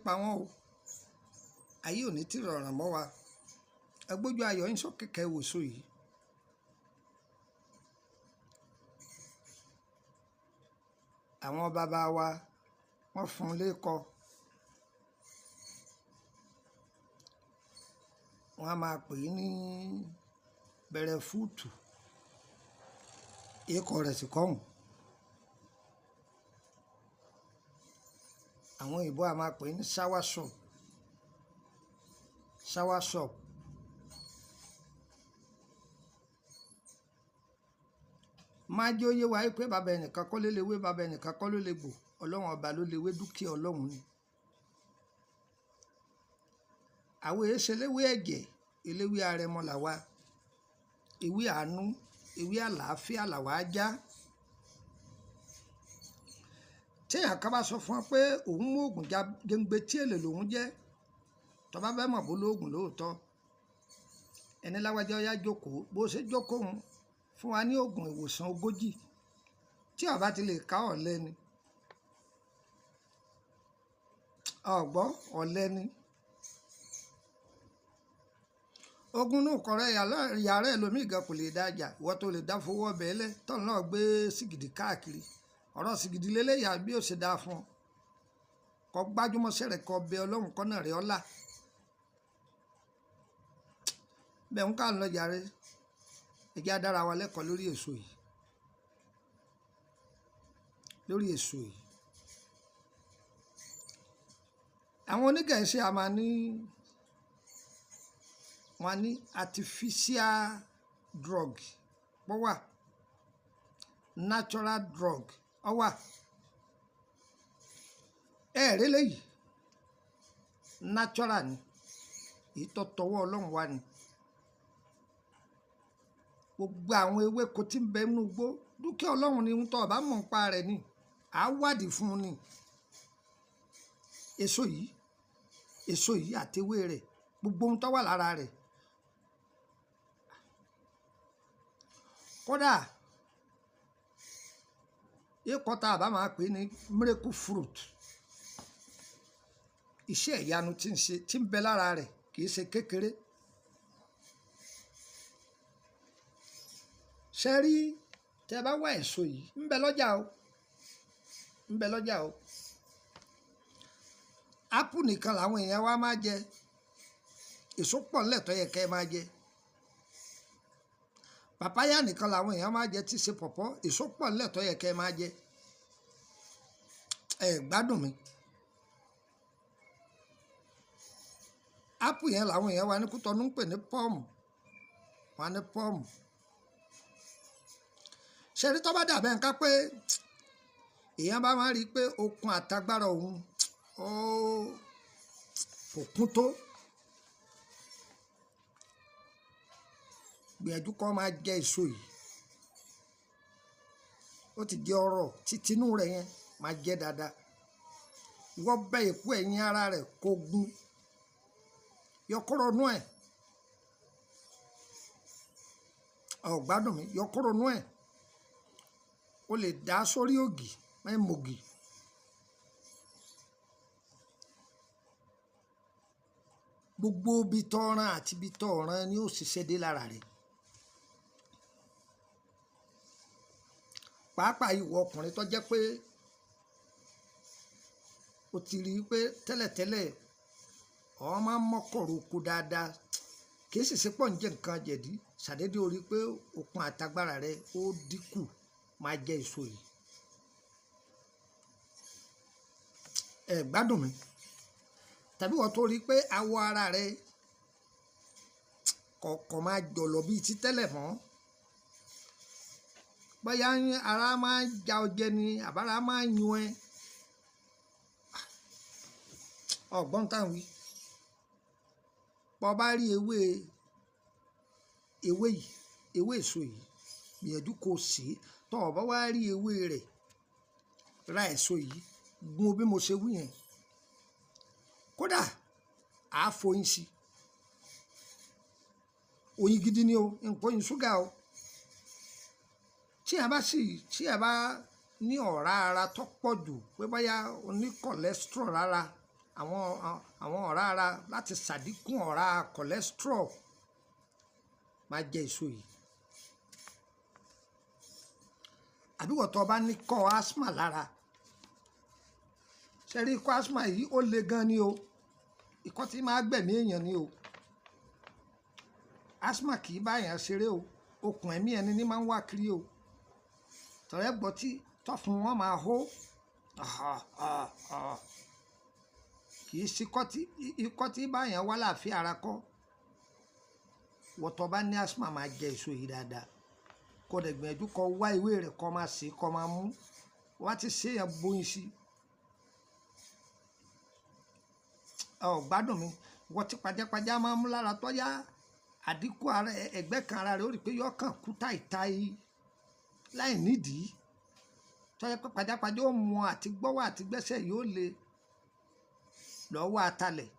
pa wọ́n o ayé ò ní tí rọrùn mọ́ wa agbójú ayọ̀ ń sọ kẹ̀kẹ́ wòsó yìí àwọn bàbá wa wọ́n fún un lẹ́kọ wọ́n á máa pè é ní bẹ̀rẹ̀ fúùtù ikọ̀ rẹ̀ sì kọ́hùn àwọn òyìnbó á máa pè é ní shower shop máa jẹ́ òye wa pé bàbá ẹnìkan kọ́ ló lè wé bàbá ẹnìkan kọ́ ló lè gbò ọlọ́run ọba ló lè wé dúkìá ọlọ́run ni àwọn èéṣe léwé ẹ̀jẹ̀ eléwé arẹmọ làwa ewé àánú ewé àlàáfíà làwa á já téèyàn kan bá sọ fún ọ pé òun mú oògùn já géńgbé tí èlé lòun jẹ́ tó bá fẹ́ mọ̀ bó lóògùn lóòótọ́ ẹni láwájá ọyá jókòó bó ṣe jókòó fún wa ní oògùn ìwòsàn 40 tí ó bá ti lè ká ọ̀lẹ ni ọ̀gbọ́ ọ̀lẹ ni ogun náà kọ̀rẹ́ yàrá ẹlòmíì gan kò lè dájà ìwọ tó lè dá fowó ọbẹ̀ ẹlẹ́ tọ́nù náà gbé sìgìdì káàkiri ọ̀rọ̀ sìgìdì lélẹ́yà bí ó ṣe dáa fún ọ kọ gbájúmọ́sẹ́ rẹ̀ kọ bẹ ọlọ́run kọ́nà rẹ̀ ọlá bẹ́ẹ̀ ń ká lọ jàre ẹjẹ́ adára wa lẹ́kọ̀ọ́ lórí èso yìí àwọn onígẹ̀ẹ́sì a máa ní wọn ní artificial drug ó wà natural drug ó wà ẹ̀ẹ́rẹ́ lẹ́yìn natural ni èyí tó tọwọ́ ọlọ́run wá ni gbogbo àwọn ewéko tí ń bẹ nínú igbó dúkìá ọlọ́run ni ń tọ́ ọ̀bá mọ̀ nípa rẹ̀ ni à á wádìí fún un ni èso yìí àtewé rẹ̀ gbogbo ohun tó wà lára rẹ̀ kódà ikọ̀ tá a bá máa pè ní miracle fruit iṣẹ́ ìyanu tí ń bẹ lára rẹ̀ kì í ṣe kékeré ṣe rí tẹ bá wá èso yìí ń bẹ lọ́jà o ápù nìkan làwọn èèyàn wa máa jẹ èso pọ̀ nílẹ̀ tó yẹ kẹ́ ẹ máa jẹ pàpáyà nìkan làwọn èèyàn máa jẹ tí ṣe pọ̀pọ́ èso pọ̀ nílẹ̀ tó yẹ kẹ́ ẹ máa jẹ ẹ gbádùn mi ápù yẹn làwọn èèyàn wa ní Kútọ́nù ń pè ní pọ́ọ̀mù wọn ní pọ́ọ̀mù ṣẹ́rí tó bá dàbẹ́ nǹkan pé èèyàn bá máa rí i pé okun àtagbára òun kò kún tó gbìyànjú kó máa jẹ èso yìí ó ti jẹ ọrọ̀ títínú rẹ̀ yẹn máa jẹ dáadáa ìwọ bẹ èkú ẹ̀yìn ara rẹ̀ kó gún yọkọ́rọ̀ nú ẹ̀ ọ̀gbádùn mi yọkọ́rọ̀ nú ẹ̀ o lè dá sórí ògì mẹ́mọ̀gì gbogbo ibi tọ́ran àti ibi tọ́ran ni ó ṣiṣẹ́ dé lára rẹ̀ pàápàá ìwọ ọkùnrin tó jẹ́ pé o ti rí i pé tẹ́lẹ̀tẹ́lẹ̀ ọ máa ń mọ́kọ̀rọ̀ oko dáadáa kì í sì ṣe pọ̀ ń jẹ́ nǹkan jẹ̀dí ṣàdédé orí pé okun àtagbára rẹ̀ ó dínkù máa jẹ èso yìí ẹ gbádùn mi tàbí wọ́n tó rí i pé awọ ara rẹ kọ̀ọ̀kan máa jọ̀lọ̀ bíi ti tẹ́lẹ̀ mọ́ bóyá ara máa ja ọjẹ ni àbára máa yun ẹ ọgbọ́n táwọn wí bọ́ bá rí ewé èso yìí gbìyànjú kó sè é tọ́ ọ bá wá rí ewé rẹ̀ ra èso yìí gun bí mo ṣe wí yẹn kódà àá foyín sí oyin gidi ni o nǹkan oyin ṣúgà o tí a bá ní ọ̀rá ara tó pọ̀ jù pé báyà o ní cholesterol rárá àwọn ọ̀rá ara láti ṣàdínkù ọ̀rá cholesterol máa jẹ èso yìí. àbí wọ́n tó bá ní kọ́ asthma lára, ṣe rí ikọ́ asthma yìí ó le gan ni o, ikọ́ tí máa gbẹ̀mí èèyàn ni o. asthma kì í báyàn ṣeré o, okùn ẹ̀mí ẹni ní máa ń wá kiri o. tọ̀rẹ́ gbọ́ tí tọ́fun wọn máa hó, kì í ṣe ikọ́ tí báyàn wá láàfin ara kọ́. wọ́n tó bá ní asthma máa jẹ èso yìí dáadáa, kó dẹ̀ gbìyànjú kó wá ìwé rẹ̀ kó máa sè kó máa mú, wá ti ṣe yẹn bóyin sí. gbádùn mi, wọ́n ti pajápajá máa mú lára tó yá àdínkù ara ẹgbẹ́ kan ara rẹ̀ ó rí i pé yọ kàn kú táìtáì láì nídìí, tó yẹ pé pajápajá ó mu àti gbọ́wọ́ àti gbẹ́sẹ̀ yóò le lọ́wọ́ atalẹ̀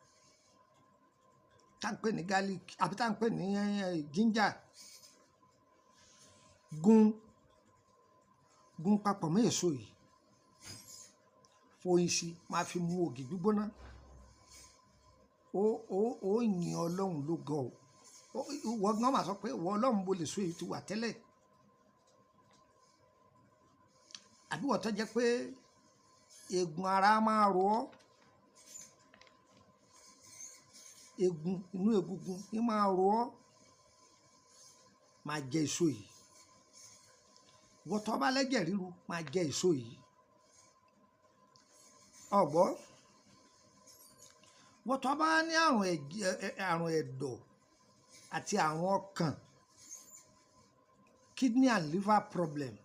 tá à ń pè ní garlic àbí tá à ń pè ní ginger, gun papọ̀ mọ́ èso yìí, foyín sí, máa fi mu ògì gbígbóná. ó yin ọlọ́run ló gan o, wọ́n gan máa sọ pé wọ́n ọlọ́run bó lè so èyí ti wà tẹ́lẹ̀. àbí wọ́n tó jẹ́ pé eegun ara máa ro ọ́, eegun inú egungun ní máa ro ọ́, máa jẹ èso yìí. wọ́n tó bá lẹ́jẹ̀ ríru máa jẹ èso yìí. ọ̀gbọ́ wọ́n tó bá ní àrùn ẹ̀dọ̀ àti àrùn ọkàn, kidney and liver problem,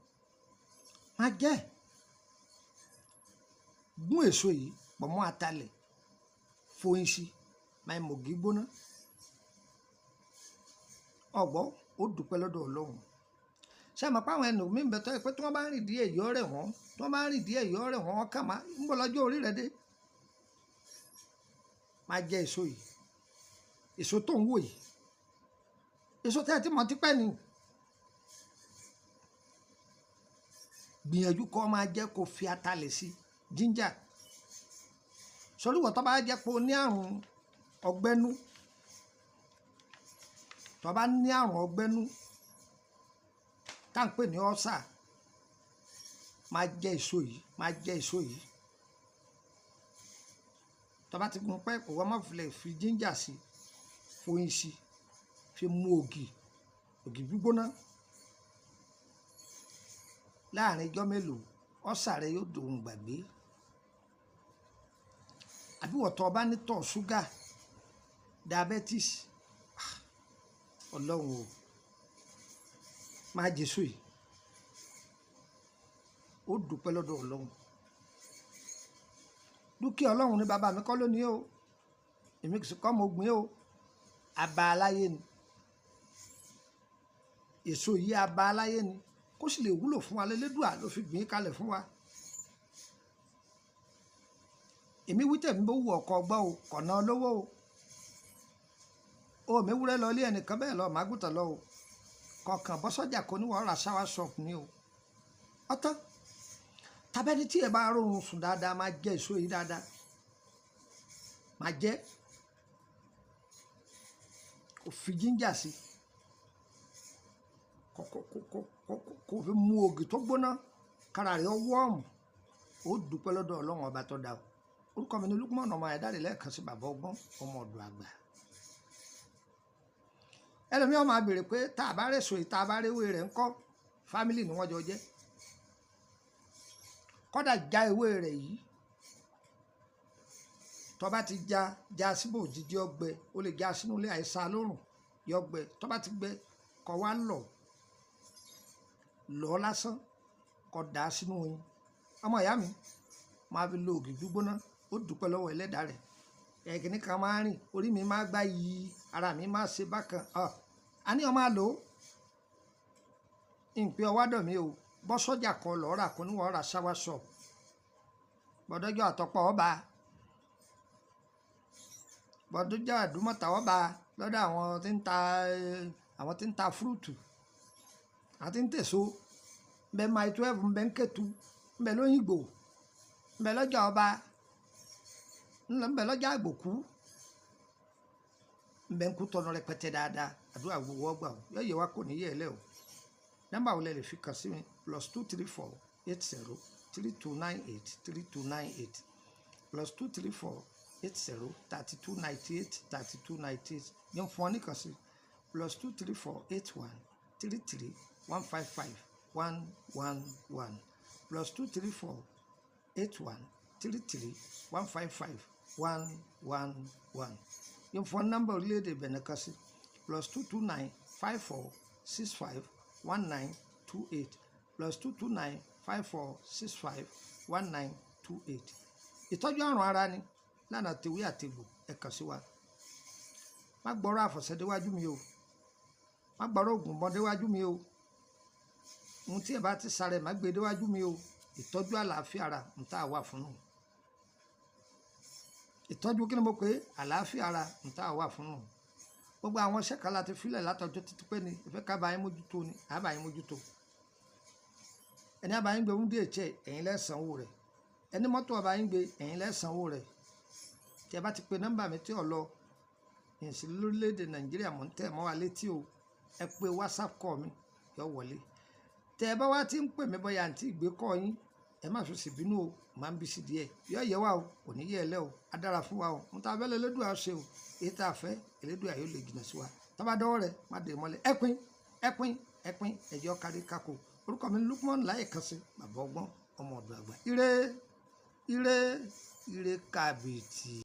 máa jẹ́. gún èso yìí pọ̀ mọ́ atalẹ̀, foyín sí, máa mọ̀ ògì gbóná. ọ̀gbọ́ ó dúpẹ́ lọ́dọ̀ ọlọ́run. ṣé àmọ́ páwọn ẹnu mi ń bẹ tọ́ ẹ pé tí wọ́n bá ń rìn díẹ̀ yọ rẹ̀ wọ́n, tí wọ́n bá ń rìn díẹ̀ yọ rẹ̀ wọ́n, wọ́n kà máa ń bọ̀ lọ́jọ́ orí rẹ̀ dé. máa jẹ èso yìí, èso tó ń wò yìí, èso tẹ́ ẹ ti mọ̀ tipẹ́ ni. gbìyànjú kó máa jẹ́ kó fi atalẹ̀ sí, ginger. sórí wọ́n tó bá jẹ́ pé o ní àrùn ọgbẹ́nú, tó bá ní àrùn ọgbẹ́nú tá à ń pè ní ọ́sà, máa jẹ èso yìí, máa jẹ èso yìí. tó bá ti gun pẹ́ kò wọ́n má fi ginger sí, foyín sí, fi mu ògì gbígbóná. láàrin ijọ́ mélòó ọ́sà rẹ yóò dòun gbàgbé. àbí wọ́n tó bá ní tọ̀ ṣúgà, diabetes, ọlọ́run o, máa jésù yìí, ó dúpẹ́ lọ́dọ̀ ọlọ́run. dúkìá ọlọ́run ní bàbá mi kọ́ lónìí o, èmi kì í kọ́ mo gbìn o, àbá aláyé ni. èso yìí àbá aláyé ni, kó sì lè wúlò fún wa, lẹ́lẹ́dùà ló fi gbìn kalẹ̀ fún wa. èmi wí tẹ̀mí bó wù ọkọ̀ ọgbọ́n o, kọ̀nà olówó o mẹ́wúrẹ́ lọ ilé ẹnìkan bẹ́ẹ̀ lọ màgùtàn lọ o, kọ̀ọ̀kan bọ́ sọ́jà kò ní wọ́n ra ṣáwá ṣọ́ọ̀pù ni o. ọ̀tán tàbẹ́ni tí ẹ bá rọrùn sùn dáadáa, máa jẹ èso yìí dáadáa, máa jẹ, kò fi jíńjà sí, kò fi mu ògì tó gbóná, kára rẹ̀ ó wọ́ọ̀mù. ó dúpẹ́ lọ́dọ̀ ọlọ́run ọba tó dá o. orúkọ mi ni Lukman ọmọ Ayédáre, lẹ́ẹ̀kan sí bàbá ọgbọ́n ọmọ ọ̀dọ̀ àgbà. ẹlòmíràn máa béèrè pé tá a bá rẹ̀ sòyí, tá a bá réwé rẹ̀ ńkọ́, fámìlì ni wọ́n jọ jẹ́. kọ́dà já ewé rẹ̀ yìí, tó bá ti já síbò jíjí ọgbẹ, ó lè já sínú ilé àìsàn lórùn yọgbẹ. tó bá ti gbẹ kó wá lọ lásán, kó dà á sínú oyin. ọmọ ìyá mi máa fi lo ògì gbígbóná, ó dúpẹ́ lọ́wọ́ ẹlẹ́dàá rẹ̀. ẹ̀kíní kan máa rìn, orí mi máa gbá yìí, ara mi máa ṣe bákan. a ní ọmọ àlò ìpè ọwádọ̀ mi o, bọ́ sọ́jà kan lọ́ọ́ rà kó ní wọ́n ra ṣáwá ṣọ́ọ̀p, bọ́dọ́jọ́ àtọ́pọ̀ ọba, bọ́dọ́jọ́ àdúmọ̀tà ọba, lọ́dọ̀ àwọn tí ń ta fúrúùtù, àwọn tí ń tèso, mbẹ́ máa 12, mbẹ́ ń kẹtù, mbẹ́ lóyìnbó, mbẹ́ lọ́jà ọba. ńlọ ńbẹ lọ́jà àgbòkú ńbẹ ńkú tọ̀nà rẹpẹtẹ dáadáa àdúrà gbogbo ọgbà o yọ yẹ wá kò ní yẹ ẹ lẹ o nọ́mbà wo lẹ lè fi kàn sí mi +234 80 3298 3298 +234 80 32 98 32 98 yẹn fún ọ nìkan sí +234 81 33 155 111 +234 81 33 155 111 yẹn fún ọ nọ́mbà orílẹ̀-èdè Benin kan sí +229 54 65 1928 +229 54 65 1928 ìtọ́jú àrùn ara ni lánàá tewé àtegbò ẹ kàn sí wa má gbọ́rọ̀ àfọ̀ṣẹ déwájú mi o má gbọ́rọ̀ ògùn bọ́n déwájú mi o ohun tí ẹ bá ti sáré má gbé déwájú mi o ìtọ́jú àlàáfíà ara ń tá a wà fún un ìtọ́jú kí ni mo pé àlàáfíà ara ń tá a wà fún un gbogbo àwọn ṣẹ́ka láti filẹ̀ látọjọ́ títí pé ni ìfẹ́ ká bá yín mójútó ni àbá yín mójútó ẹni àbá yín gbé ohun díẹ̀ tiẹ̀ ẹ̀yin lẹ́sànwó rẹ̀ ẹni mọ́tò àbá yín gbé ẹ̀yin lẹ́sànwó rẹ̀ tí ẹ bá ti pe nọ́mbà mi tí ò lọ ìsìn lórílẹ̀‐èdè Nàìjíríà mọ̀ ń tẹ̀ mọ́ wa létí o ẹ pe WhatsApp call mi yọ wọlé tẹ ẹ bá wá tí ń pè mí bọ́yá àǹtí ìgbé kọ́ yín ẹ má fi ṣèbínú o máa ń bí sí díẹ̀ yọ yẹ wa o kò ní yẹ ẹ lẹ o á dára fún wa o mo ta abẹ́lẹ̀ Elédùà ṣe o èyí tá a fẹ́ Elédùà yóò lè jìnnà sí wa tọ́ba dọ́wọ́ rẹ̀ má dé mọ́lẹ̀ ẹpin ẹjọ́ kárí kákò orúkọ mi ní Lukman Láyékànsí bàbá ọgbọ́n ọmọ ọ̀dọ̀ àgbà ire kàbìtì.